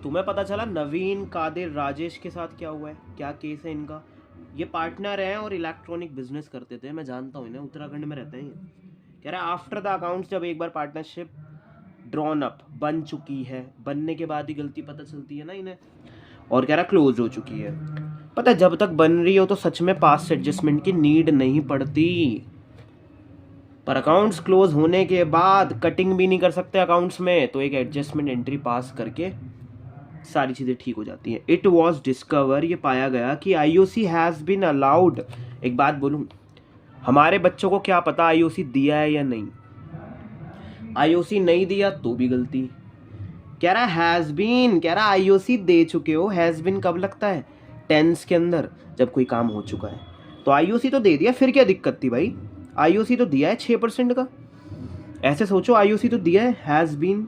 तुम्हें पता चला नवीन, कादिर, राजेश के साथ क्या हुआ है, क्या केस है इनका? ये पार्टनर हैं और इलेक्ट्रॉनिक बिजनेस करते थे, मैं जानता हूँ इन्हें, उत्तराखंड में रहते हैं ये। कह रहा है आफ्टर द अकाउंट्स, जब एक बार पार्टनरशिप ड्रॉन अप बन चुकी है, बनने के बाद ही गलती पता चलती है ना इन्हें, और कह रहा क्लोज हो चुकी है। पता है जब तक बन रही हो तो सच में पास्ट एडजस्टमेंट की नीड नहीं पड़ती, पर अकाउंट्स क्लोज होने के बाद कटिंग भी नहीं कर सकते अकाउंट्स में, तो एक एडजस्टमेंट एंट्री पास करके सारी चीज़ें ठीक हो जाती हैं। इट वॉज डिस्कवर, ये पाया गया कि आईओसी हैज़ बीन अलाउड। एक बात बोलूं, हमारे बच्चों को क्या पता आईओसी दिया है या नहीं, आईओसी नहीं दिया तो भी गलती। कह रहा हैज़ बीन, कह रहा आईओसी दे चुके हो। हैज़ बीन कब लगता है? टेंस के अंदर, जब कोई काम हो चुका है। तो आईओसी तो दे दिया, फिर क्या दिक्कत थी भाई? आईओसी तो दिया है 6% का, ऐसे सोचो, आईओसी तो दिया है। Has been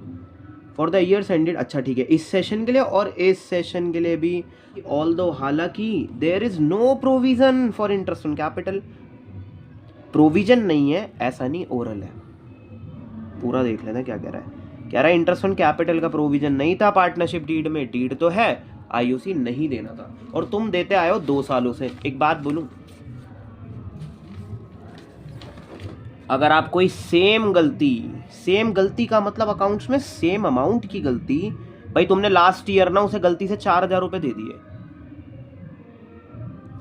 for the years ended, अच्छा ठीक है, इस सेशन के लिए और इस सेशन के लिए भी। ऑल्दो, हालांकि there is no provision for interest on capital, provision नहीं है, ऐसा नहीं, ओरल है। पूरा देख लेना क्या कह रहा है। कह रहा है इंटरेस्ट ऑन कैपिटल का प्रोविजन नहीं था पार्टनरशिप डीड में, डीड तो है, आईओसी नहीं देना था, और तुम देते आए हो 2 सालों से। एक बात बोलूं, अगर आप कोई सेम गलती का मतलब अकाउंट्स में सेम अमाउंट की गलती, भाई तुमने लास्ट ईयर ना उसे गलती से 4,000 रुपए दे दिए,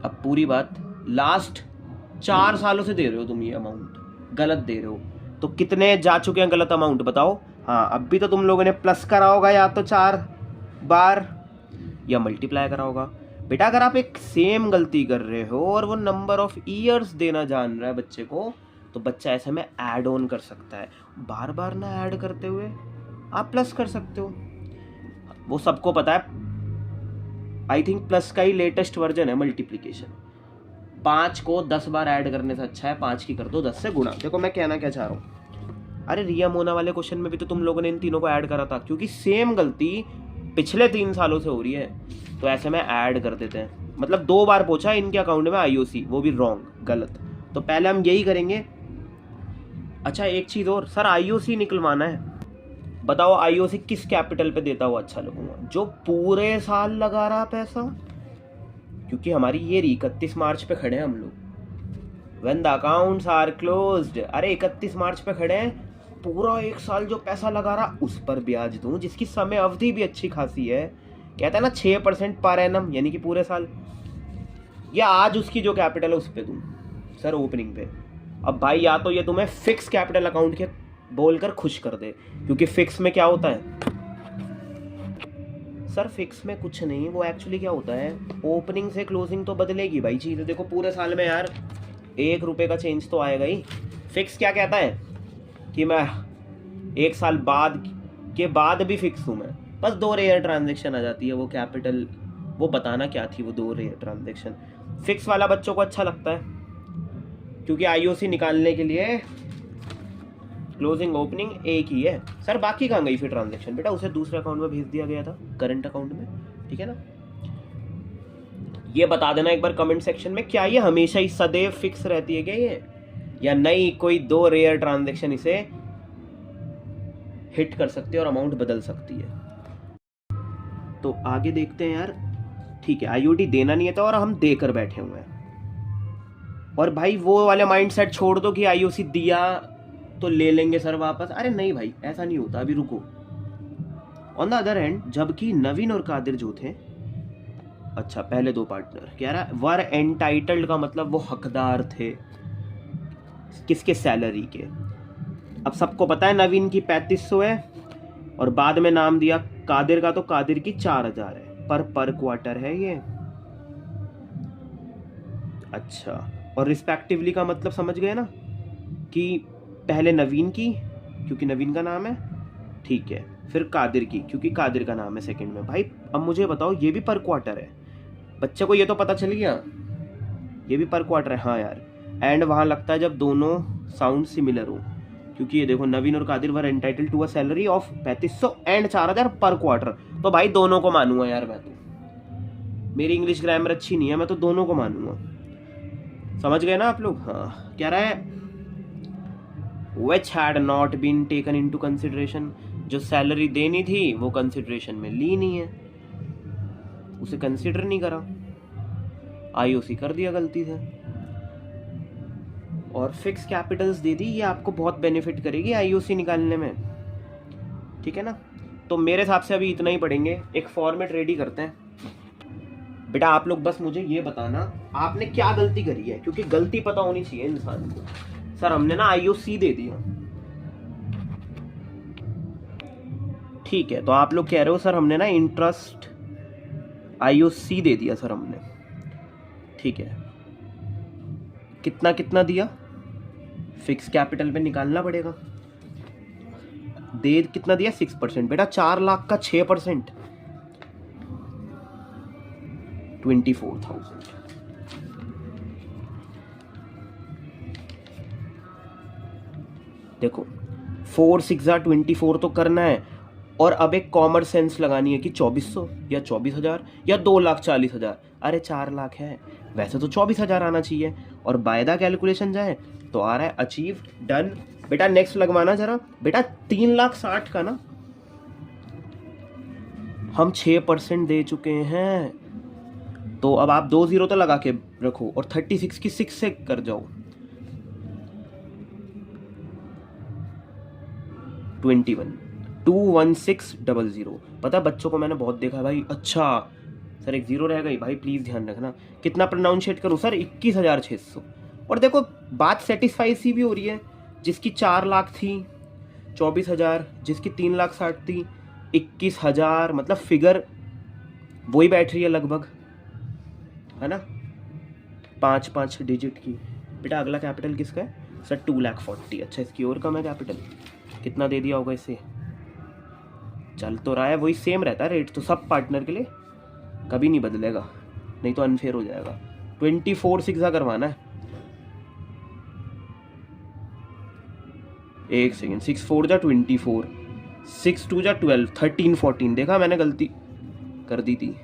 अब पूरी बात, लास्ट 4 सालों से दे रहे हो तुम ये अमाउंट, गलत दे रहे हो, तो कितने जा चुके हैं गलत अमाउंट बताओ? हाँ, अब भी तो तुम लोगों ने प्लस करा होगा, या तो 4 बार या मल्टीप्लाई करा होगा। बेटा अगर आप एक सेम गलती कर रहे हो और वो नंबर ऑफ ईयर्स देना जान रहा है बच्चे को, तो बच्चा ऐसे में ऐड ऑन कर सकता है, बार बार ना ऐड करते हुए आप प्लस कर सकते हो। वो सबको पता है, आई थिंक प्लस का ही लेटेस्ट वर्जन है मल्टीप्लिकेशन। 5 को 10 बार ऐड करने से अच्छा है 5 की कर दो 10 से गुणा। देखो मैं कहना क्या चाह रहा हूँ, अरे रिया मोना वाले क्वेश्चन में भी तो तुम लोगों ने इन तीनों को ऐड करा था, क्योंकि सेम गलती पिछले 3 सालों से हो रही है, तो ऐसे में ऐड कर देते हैं। मतलब 2 बार पूछा इनके अकाउंट में आईओसी, वो भी रॉन्ग, गलत, तो पहले हम यही करेंगे। अच्छा एक चीज और, सर आईओसी निकलवाना है, बताओ आईओसी किस कैपिटल पे देता हुआ अच्छा लगूंगा? जो पूरे साल लगा रहा पैसा, क्योंकि हमारी ये 31 मार्च पे खड़े हैं हम लोग, when the accounts are closed. अरे 31 मार्च पे खड़े हैं, पूरा 1 साल जो पैसा लगा रहा उस पर ब्याज दूं, जिसकी समय अवधि भी अच्छी खासी है, कहता है ना 6% पर एनम, यानी कि पूरे साल, या आज उसकी जो कैपिटल है उस पर दूं सर ओपनिंग पे। अब भाई या तो ये तुम्हें फिक्स कैपिटल अकाउंट के बोलकर खुश कर दे, क्योंकि फिक्स में क्या होता है सर, फिक्स में कुछ नहीं, वो एक्चुअली क्या होता है, ओपनिंग से क्लोजिंग तो बदलेगी भाई चीज़, देखो पूरे साल में यार 1 रुपये का चेंज तो आएगा ही। फिक्स क्या कहता है कि मैं 1 साल बाद के बाद भी फिक्स हूँ मैं, बस 2 रेयर ट्रांजेक्शन आ जाती है, वो कैपिटल, वो बताना क्या थी वो 2 रेयर ट्रांजेक्शन। फिक्स वाला बच्चों को अच्छा लगता है, क्योंकि आईओसी निकालने के लिए क्लोजिंग ओपनिंग एक ही है। सर बाकी कहाँ गई फिर ट्रांजैक्शन? बेटा उसे दूसरे अकाउंट में भेज दिया गया था, करंट अकाउंट में, ठीक है ना। ये बता देना एक बार कमेंट सेक्शन में, क्या ये हमेशा ही सदैव फिक्स रहती है क्या ये, या नहीं कोई 2 रेयर ट्रांजैक्शन इसे हिट कर सकती है और अमाउंट बदल सकती है। तो आगे देखते हैं यार, ठीक है आईओटी देना नहीं था और हम देकर बैठे हुए हैं, और भाई वो वाले माइंडसेट छोड़ दो कि आईओसी दिया तो ले लेंगे सर वापस, अरे नहीं भाई ऐसा नहीं होता, अभी रुको। ऑन द अदर हैंड, जबकि नवीन और कादिर जो थे, अच्छा पहले 2 पार्टनर, कह रहा वर एंटाइटल्ड का मतलब वो हकदार थे किसके, सैलरी के। अब सबको पता है नवीन की 3500 है, और बाद में नाम दिया कादिर का, तो कादिर की 4000 है, पर क्वार्टर है ये। अच्छा, और रिस्पेक्टिवली का मतलब समझ गए ना, कि पहले नवीन की क्योंकि नवीन का नाम है, ठीक है, फिर कादिर की क्योंकि कादिर का नाम है सेकंड में। भाई अब मुझे बताओ, ये भी पर क्वार्टर है, बच्चे को ये तो पता चल गया, ये भी पर क्वार्टर है। हाँ यार, एंड वहाँ लगता है जब दोनों साउंड सिमिलर हो, क्योंकि ये देखो नवीन और Kadir were entitled to a salary of 3500 and 4000 per quarter, तो भाई दोनों को मानूंगा यार मैं तो, मेरी इंग्लिश ग्रामर अच्छी नहीं है, मैं तो दोनों को मानूंगा, समझ गए ना आप लोग। हाँ, कह रहा है which had not been taken into consideration, जो सैलरी देनी थी वो कंसिडरेशन में ली नहीं है, उसे कंसिडर नहीं करा, आईओसी कर दिया गलती से। और फिक्स कैपिटल्स दे दी, ये आपको बहुत बेनिफिट करेगी आईओसी निकालने में, ठीक है ना। तो मेरे हिसाब से अभी इतना ही पढ़ेंगे, एक फॉर्मेट रेडी करते हैं। बेटा आप लोग बस मुझे ये बताना आपने क्या गलती करी है, क्योंकि गलती पता होनी चाहिए इंसान को। सर हमने ना आईओसी दे दिया, ठीक है, तो आप लोग कह रहे हो सर हमने ना इंटरेस्ट आईओसी दे दिया सर हमने, ठीक है, कितना कितना दिया, फिक्स कैपिटल पे निकालना पड़ेगा। दे कितना दिया 6%, बेटा 4 लाख का 6% 24,000। देखो 4 6 24 तो करना है, और अब एक कॉमन सेंस लगानी है कि 2400 या 24,000 या 2,40,000। अरे 4 लाख है, वैसे तो 24,000 आना चाहिए, और बायदा कैलकुलेशन जाए तो आ रहा है अचीव, डन। बेटा नेक्स्ट लगवाना जरा, बेटा 3,60,000 का ना हम 6% दे चुके हैं, तो अब आप 2 0 तो लगा के रखो और 36 की 6 से कर जाओ, 21,216,00। पता बच्चों को मैंने बहुत देखा भाई, अच्छा सर एक 0 रह गई, भाई प्लीज ध्यान रखना। कितना प्रोनाउंशिएट करूं सर, 21,600। और देखो बात सेटिस्फाई सी भी हो रही है, जिसकी 4 लाख थी 24,000, जिसकी 3,60,000 थी 21,000, मतलब फिगर वही बैठ रही है लगभग, है ना, 5 डिजिट की। बेटा अगला कैपिटल किसका है सर, 2,40,000। अच्छा इसकी और कम है कैपिटल, कितना दे दिया होगा इसे, चल तो रहा है वही सेम रहता है रेट तो सब पार्टनर के लिए, कभी नहीं बदलेगा, नहीं तो अनफेयर हो जाएगा। 24 6 करवाना है, एक सेकेंड, 6 4 जा 24, 6 2 जा 12, 13 14, देखा मैंने गलती कर दी थी।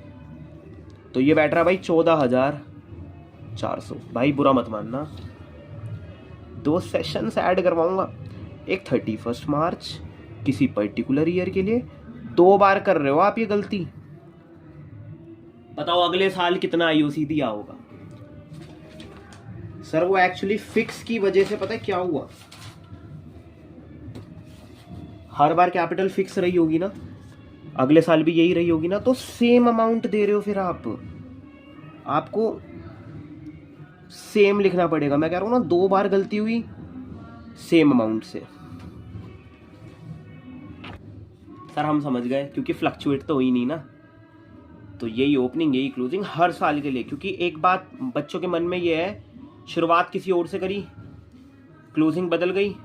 तो ये बैठ रहा भाई 14,400। भाई बुरा मत मानना, 2 सेशंस ऐड करवाऊंगा, एक 31 मार्च किसी पर्टिकुलर ईयर के लिए, 2 बार कर रहे हो आप ये गलती। बताओ अगले साल कितना आईओसी दिया होगा सर। वो एक्चुअली फिक्स की वजह से पता है क्या हुआ, हर बार कैपिटल फिक्स रही होगी ना, अगले साल भी यही रही होगी ना, तो सेम अमाउंट दे रहे हो, फिर आपको सेम लिखना पड़ेगा। मैं कह रहा हूं ना 2 बार गलती हुई सेम अमाउंट से। सर हम समझ गए, क्योंकि फ्लक्चुएट तो हुई नहीं ना, तो यही ओपनिंग यही क्लोजिंग हर साल के लिए। क्योंकि एक बात बच्चों के मन में ये है, शुरुआत किसी और से करी, क्लोजिंग बदल गई,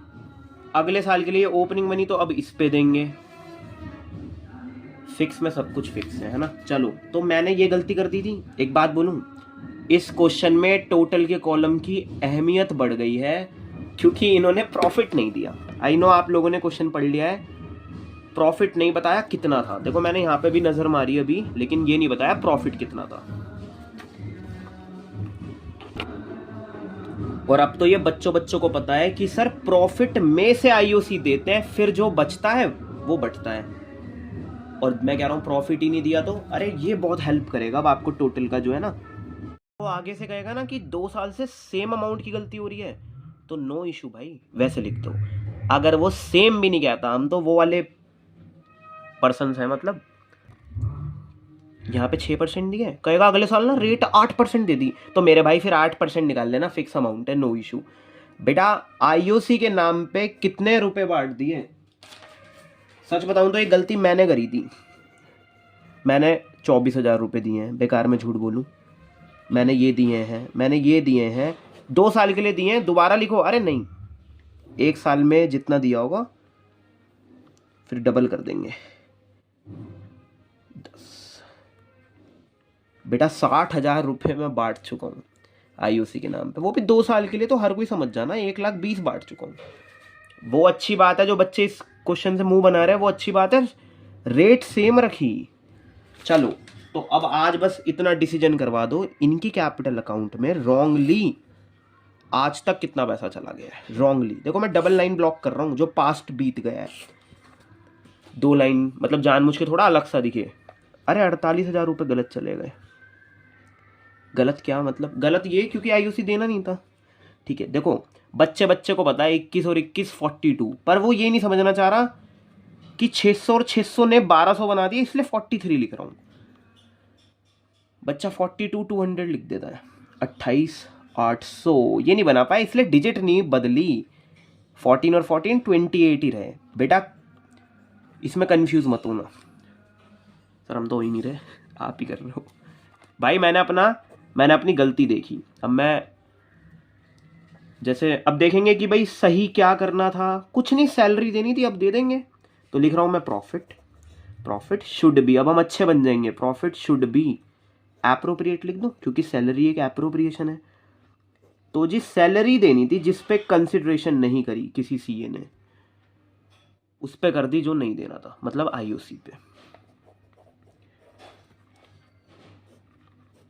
अगले साल के लिए ओपनिंग बनी तो अब इस पे देंगे, फिक्स में सब कुछ फिक्स है ना। चलो तो मैंने ये गलती कर दी थी, एक बात बोलूं, इस क्वेश्चन में टोटल के कॉलम की अहमियत बढ़ गई है, क्योंकि इन्होंने प्रॉफिट नहीं दिया। आई नो आप लोगों ने क्वेश्चन पढ़ लिया है, प्रॉफिट नहीं बताया कितना था। देखो मैंने यहाँ पे भी नजर मारी अभी, लेकिन ये नहीं बताया प्रॉफिट कितना था। और अब तो ये बच्चों को पता है कि सर प्रॉफिट में से आईओसी देते हैं, फिर जो बचता है वो बचता है। और मैं कह रहा हूँ प्रॉफिट ही नहीं दिया तो अरे ये बहुत हेल्प करेगा अब आपको टोटल का जो है ना। वो आगे से कहेगा ना कि 2 साल से सेम अमाउंट की गलती हो रही है, तो नो इशू भाई, वैसे लिख दो। अगर वो सेम भी नहीं कहता, हम तो वो वाले पर्सन है, मतलब यहाँ पे 6% दिए, कहेगा अगले साल ना रेट 8% दे दी, तो मेरे भाई फिर 8% निकाल लेना, फिक्स अमाउंट है, नो इशू। बेटा आईओसी के नाम पे कितने रुपए बांट दिए, सच बताऊं तो ये गलती मैंने करी थी। मैंने 24,000 रुपये दिए हैं, बेकार में झूठ बोलूं, मैंने ये दिए हैं 2 साल के लिए दिए हैं, दोबारा लिखो, अरे नहीं 1 साल में जितना दिया होगा फिर डबल कर देंगे, 10। बेटा 60,000 रुपये मैं बांट चुका हूँ आईओसी के नाम पे, वो भी 2 साल के लिए, तो हर कोई समझ जाना 1,20,000 बांट चुका हूँ। वो अच्छी बात है, जो बच्चे इस क्वेश्चन से मुंह बना रहे हैं वो अच्छी बात है, रेट सेम रखी। चलो तो अब आज बस इतना डिसीजन करवा दो, इनकी कैपिटल अकाउंट में रॉन्गली आज तक कितना पैसा चला गया है, रॉन्गली। देखो मैं डबल लाइन ब्लॉक कर रहा हूँ, जो पास्ट बीत गया है, 2 लाइन मतलब जानबूझ के थोड़ा अलग सा दिखे, अरे 48,000 रुपये गलत चले गए। गलत क्या मतलब, गलत ये क्योंकि आईयूसी देना नहीं था। ठीक है देखो, बच्चे बच्चे को पता है 21 और 21 42, पर वो ये नहीं समझना चाह रहा कि 600 और 600 ने 1200 बना दिया, इसलिए 43 लिख रहा हूँ। बच्चा 42 200 लिख देता है। 28 800 ये नहीं बना पाया, इसलिए डिजिट नहीं बदली। 14 और 14 28 ही रहे। बेटा इसमें कंफ्यूज मत होना। सर हम तो हो ही नहीं रहे, आप ही कर रहे हो। भाई मैंने अपनी गलती देखी। अब मैं जैसे अब देखेंगे कि भाई सही क्या करना था। कुछ नहीं, सैलरी देनी थी, अब दे देंगे। तो लिख रहा हूं मैं प्रॉफिट शुड बी। अब हम अच्छे बन जाएंगे। प्रॉफिट शुड बी एप्रोप्रिएट लिख दो, क्योंकि सैलरी एक एप्रोप्रिएशन है। तो जी सैलरी देनी थी जिस पे कंसिडरेशन नहीं करी किसी सीए ने, उस पे कर दी जो नहीं देना था, मतलब आईओसी पे।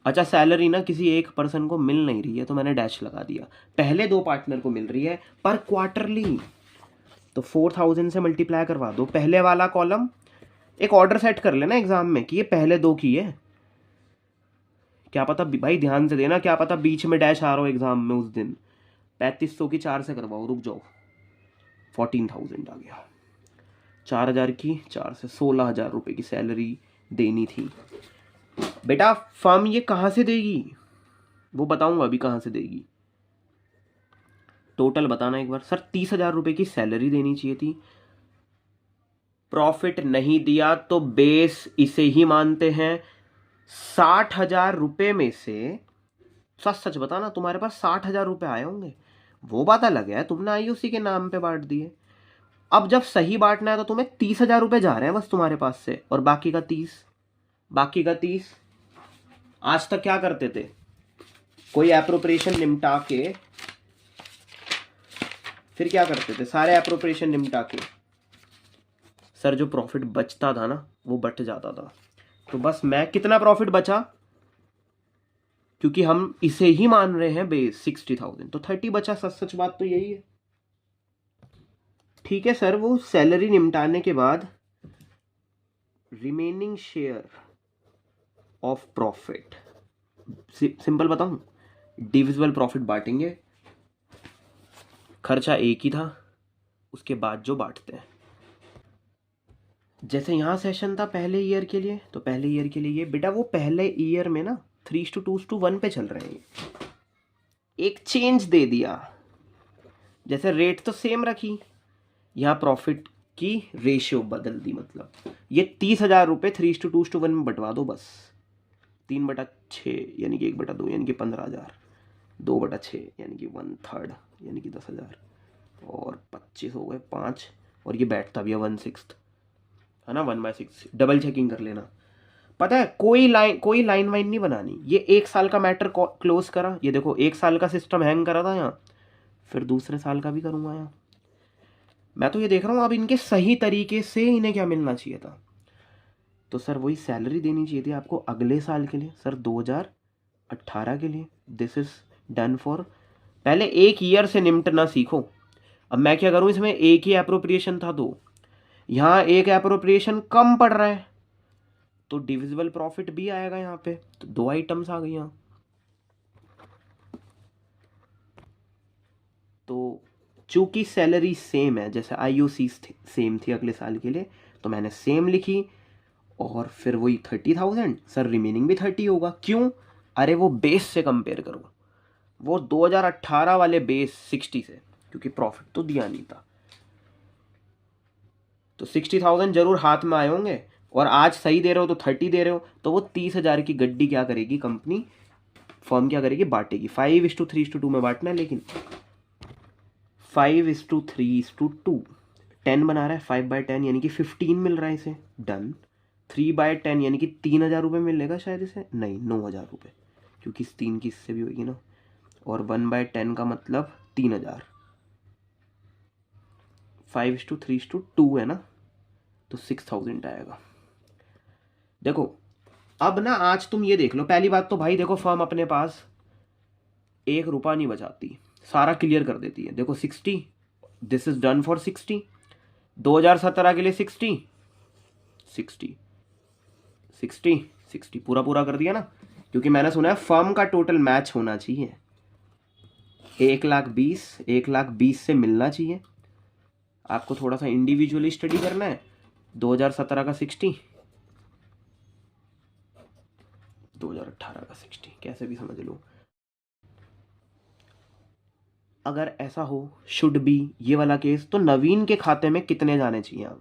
अच्छा सैलरी ना किसी एक पर्सन को मिल नहीं रही है, तो मैंने डैश लगा दिया। पहले 2 पार्टनर को मिल रही है पर क्वार्टरली, तो 4000 से मल्टीप्लाई करवा दो। पहले वाला कॉलम एक ऑर्डर सेट कर लेना एग्जाम में कि ये पहले 2 की है। क्या पता भाई, ध्यान से देना, क्या पता बीच में डैश आ रहा हो एग्जाम में उस दिन। 3500 की 4 से करवाओ, रुक जाओ। 14,000 आ गया। 4000 की 4 से 16,000 रुपये की सैलरी देनी थी। बेटा फर्म ये कहाँ से देगी, वो बताऊंगा अभी कहाँ से देगी। टोटल बताना एक बार। सर 30,000 रुपये की सैलरी देनी चाहिए थी, प्रॉफिट नहीं दिया तो बेस इसे ही मानते हैं। 60,000 रुपये में से सच सच बताना, तुम्हारे पास 60,000 रुपये आए होंगे, वो बात अलग है, तुमने आईयूसी के नाम पे बांट दिए। अब जब सही बांटना है तो तुम्हें 30,000 रुपये जा रहे हैं बस तुम्हारे पास से, और बाकी का 30। आज तक क्या करते थे, कोई एप्रोप्रिएशन निपटा के, फिर क्या करते थे, सारे एप्रोप्रिएशन निपटा के सर जो प्रॉफिट बचता था ना वो बच जाता था। तो बस मैं कितना प्रॉफिट बचा, क्योंकि हम इसे ही मान रहे हैं बेस 60,000, तो 30 बचा। सच सच बात तो यही है। ठीक है सर, वो सैलरी निपटाने के बाद remaining share of profit, simple बताऊं, डिविजिबल प्रॉफिट बांटेंगे। खर्चा एक ही था, उसके बाद जो बांटते हैं। जैसे यहाँ सेशन था पहले ईयर के लिए, तो पहले ईयर के लिए ये बेटा वो पहले ईयर में ना 3:2:1 पे चल रहे हैं। एक चेंज दे दिया, जैसे रेट तो सेम रखी, यहाँ प्रॉफिट की रेशियो बदल दी। मतलब ये 30,000 रुपये 3:2:1 में बंटवा दो बस। 3/6 यानी कि 1/2 यानी कि 15,000, 2/6 यानी कि 1/3 यानी कि 10,000, और 25 हो गए 5, और ये बैठता भी है 1/6 है ना, 1/6। डबल चेकिंग कर लेना। पता है कोई लाइन वाइन नहीं बनानी। ये 1 साल का मैटर क्लोज करा, ये देखो 1 साल का सिस्टम हैंग करा था यहाँ, फिर दूसरे साल का भी करूँगा यहाँ। मैं तो ये देख रहा हूँ अब इनके सही तरीके से इन्हें क्या मिलना चाहिए था। तो सर वही सैलरी देनी चाहिए थी आपको अगले साल के लिए, सर 2018 के लिए। This is done for. पहले एक ईयर से निपटना सीखो। अब मैं क्या करूँ, इसमें एक ही एप्रोप्रिएशन था तो यहाँ एक एप्रोप्रिएशन कम पड़ रहा है, तो डिविजिबल प्रॉफिट भी आएगा यहाँ पे। तो 2 आइटम्स आ गई यहाँ। तो चूंकि सैलरी सेम है, जैसे आईओसी सेम थी अगले साल के लिए, तो मैंने सेम लिखी, और फिर वही 30,000। सर रिमेनिंग भी 30 होगा, क्यों, अरे वो बेस से कंपेयर करो, वो 2018 वाले बेस 60 से, क्योंकि प्रॉफिट तो दिया नहीं था। तो 60,000 जरूर हाथ में आए होंगे, और आज सही दे रहे हो तो 30 दे रहे हो, तो वो 30,000 की गड्डी क्या करेगी कंपनी, फर्म क्या करेगी, बांटेगी। 5:3:2 में बांटना है, लेकिन 5:3:2 10 बना रहा है। 5/10 यानी कि 15 मिल रहा है इसे, डन। 3/10 यानी कि 3,000 रुपये मिलेगा शायद इसे, नहीं 9,000 रुपये, क्योंकि 3 की इससे भी होगी ना। और 1/10 का मतलब 3,000। 5:3:2 है ना, तो 6,000 आएगा। देखो अब ना आज तुम ये देख लो, पहली बात तो भाई देखो फर्म अपने पास 1 रुपया नहीं बचाती, सारा क्लियर कर देती है। देखो 60, दिस इज डन फॉर 60। 2017 के लिए 60, 60 पूरा पूरा कर दिया ना, क्योंकि मैंने सुना है फर्म का टोटल मैच होना चाहिए। 1,20,000 से मिलना चाहिए। आपको थोड़ा सा इंडिविजुअली स्टडी करना है। 2017 का 60, 2018 का 60, कैसे भी समझ लो। अगर ऐसा हो शुड बी ये वाला केस, तो नवीन के खाते में कितने जाने चाहिए अब?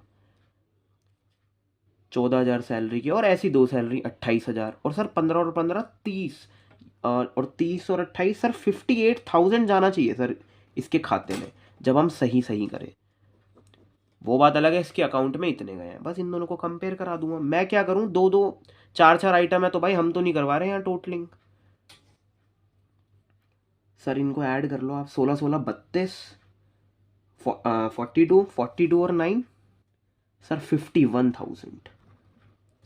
14,000 सैलरी की, और ऐसी 2 सैलरी 28,000, और सर 15 और 15 30, और 30 और 28 सर 58,000 जाना चाहिए सर इसके खाते में, जब हम सही सही करें। वो बात अलग है इसके अकाउंट में इतने गए हैं, बस इन दोनों को कंपेयर करा दूंगा। मैं क्या करूं, 2-2 4-4 आइटम है तो भाई हम तो नहीं करवा रहे हैं यहाँ टोटलिंग। सर इनको ऐड कर लो आप, 16-16 32, 42 और 9 सर 51,000।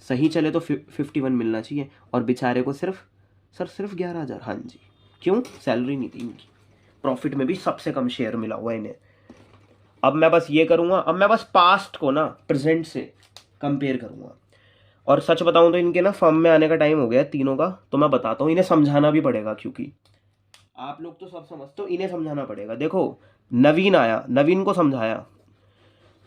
सही चले तो 51 मिलना चाहिए, और बेचारे को सिर्फ 11,000। हाँ जी, क्यों? सैलरी नहीं थी इनकी, प्रॉफिट में भी सबसे कम शेयर मिला हुआ इन्हें। अब मैं बस ये करूँगा, अब मैं बस पास्ट को ना प्रेजेंट से कंपेयर करूँगा। और सच बताऊँ तो इनके ना फर्म में आने का टाइम हो गया तीनों का, तो मैं बताता हूँ, इन्हें समझाना भी पड़ेगा, क्योंकि आप लोग तो सब समझते हो, इन्हें समझाना पड़ेगा। देखो नवीन आया, नवीन को समझाया,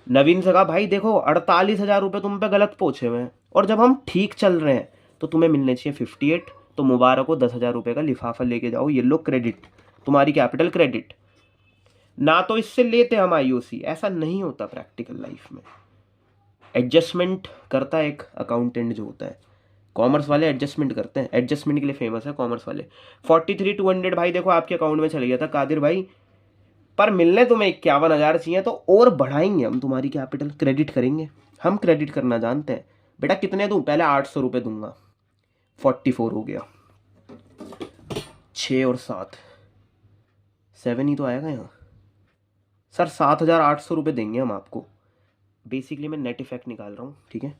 नवीन से कहा भाई देखो 48,000 रुपये तुम पे गलत पहुंचे हुए हैं, और जब हम ठीक चल रहे हैं तो तुम्हें मिलने चाहिए 58, तो मुबारक हो 10,000 रुपये का लिफाफा लेके जाओ, ये लो क्रेडिट, तुम्हारी कैपिटल क्रेडिट। ना तो इससे लेते हम आईओसी, ऐसा नहीं होता प्रैक्टिकल लाइफ में। एडजस्टमेंट करता है एक अकाउंटेंट जो होता है, कॉमर्स वाले एडजस्टमेंट करते हैं, एडजस्टमेंट के लिए फेमस है कॉमर्स वाले। 43,200 भाई देखो आपके अकाउंट में चले गया था कादिर भाई, पर मिलने तुम्हें 51,000 चाहिए, तो और बढ़ाएंगे हम तुम्हारी कैपिटल, क्रेडिट करेंगे। हम क्रेडिट करना जानते हैं बेटा। कितने दूं? पहले 800 रुपये दूंगा, 44 हो गया, 6 और 7 7 ही तो आएगा यहाँ सर। 7,800 रुपये देंगे हम आपको। बेसिकली मैं नेट इफेक्ट निकाल रहा हूँ, ठीक है,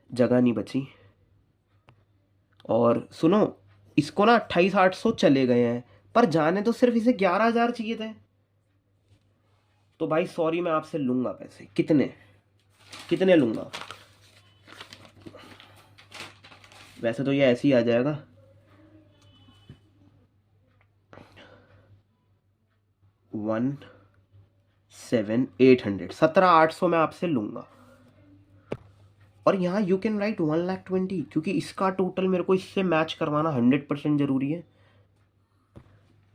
जगह नहीं बची। और सुनो, इसको ना 28,800 चले गए हैं, पर जाने तो सिर्फ इसे 11,000 चाहिए थे। तो भाई सॉरी, मैं आपसे लूंगा पैसे। कितने कितने लूंगा? वैसे तो ये ऐसे ही आ जाएगा, 17,800, 17,800 मैं आपसे लूंगा। और यहाँ यू कैन राइट 1,20,000, क्योंकि इसका टोटल मेरे को इससे मैच करवाना 100% जरूरी है।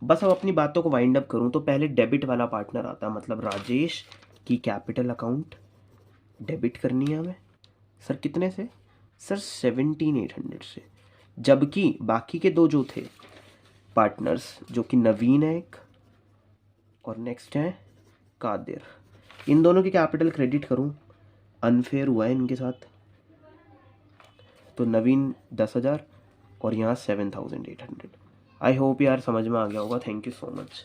बस अब अपनी बातों को वाइंड अप करूँ तो पहले डेबिट वाला पार्टनर आता है, मतलब राजेश की कैपिटल अकाउंट डेबिट करनी है हमें। सर कितने से? सर 17,800 से। जबकि बाकी के दो जो थे पार्टनर्स, जो कि नवीन है एक और नेक्स्ट है कादिर, इन दोनों की कैपिटल क्रेडिट करूँ, अनफेयर हुआ है इनके साथ। तो नवीन 10,000 और यहाँ 7,800। आई होप यार समझ में आ गया होगा। Thank you so much.